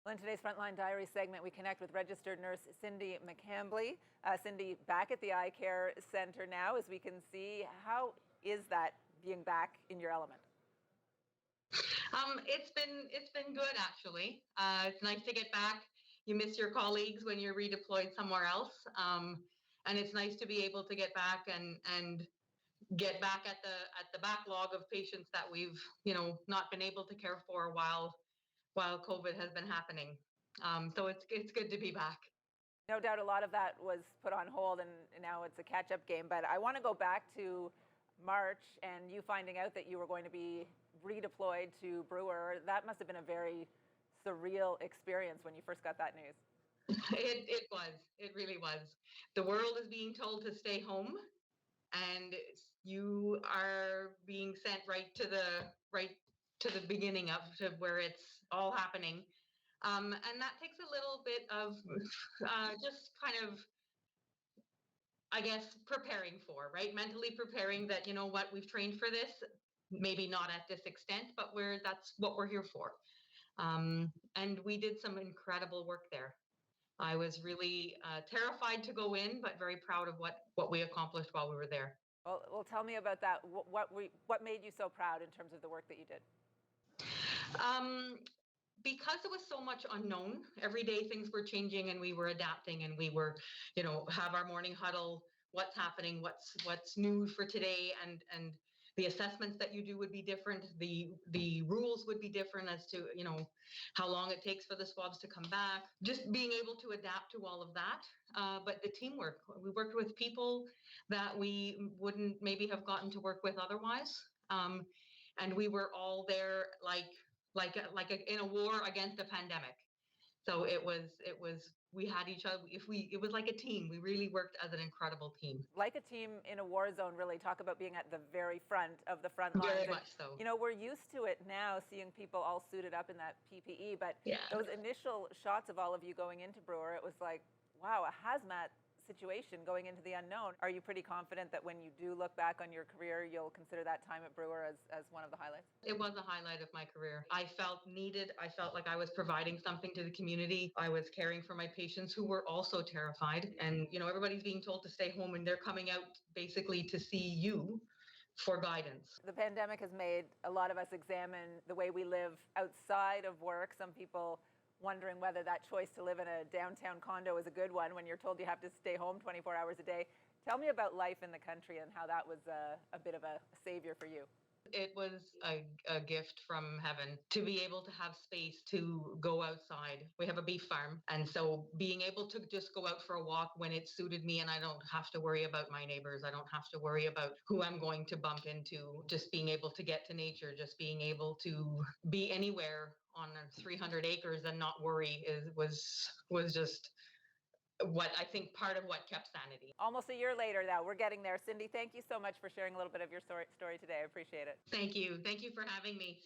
Well, in today's Frontline Diaries segment, we connect with registered nurse Cindy McCambley. Cindy, back at the eye care centre now, as we can see. How is that being back in your element? It's been good actually. It's nice to get back. You miss your colleagues when you're redeployed somewhere else, and it's nice to be able to get back and get back at the backlog of patients that we've not been able to care for while COVID has been happening. So it's good to be back. No doubt a lot of that was put on hold and now it's a catch-up game. But I want to go back to March and you finding out that you were going to be redeployed to Brewer. That must have been a very surreal experience when you first got that news. It was. It really was. The world is being told to stay home, and you are being sent right to the beginning of to where it's all happening. And that takes a little bit of just kind of, I guess, preparing for, right? Mentally preparing that, you know what, we've trained for this, maybe not at this extent, but that's what we're here for. And we did some incredible work there. I was really terrified to go in, but very proud of what we accomplished while we were there. Well, tell me about that. What made you so proud in terms of the work that you did? Because there was so much unknown, every day things were changing and we were adapting and we were, have our morning huddle, what's happening, what's new for today, and the assessments that you do would be different. The rules would be different as to, how long it takes for the swabs to come back. Just being able to adapt to all of that. But the teamwork, we worked with people that we wouldn't maybe have gotten to work with otherwise. And we were all there in a war against a pandemic. So we had each other. It was like a team. We really worked as an incredible team. Like a team in a war zone, really. Talk about being at the very front of the front lines. Very much so. We're used to it now, seeing people all suited up in that PPE, but those initial shots of all of you going into Brewer, it was like, wow, a hazmat situation going into the unknown. Are you pretty confident that when you do look back on your career, you'll consider that time at Brewer as one of the highlights? It was a highlight of my career. I felt needed. I felt like I was providing something to the community. I was caring for my patients who were also terrified. And, everybody's being told to stay home and they're coming out basically to see you for guidance. The pandemic has made a lot of us examine the way we live outside of work. Some people wondering whether that choice to live in a downtown condo is a good one when you're told you have to stay home 24 hours a day. Tell me about life in the country and how that was a bit of a savior for you. It was a gift from heaven to be able to have space to go outside. We have a beef farm. And so being able to just go out for a walk when it suited me and I don't have to worry about my neighbors. I don't have to worry about who I'm going to bump into. Just being able to get to nature, just being able to be anywhere on 300 acres and not worry was just what I think part of what kept sanity. Almost a year later now, we're getting there. Cindy, thank you so much for sharing a little bit of your story today. I appreciate it. Thank you. Thank you for having me.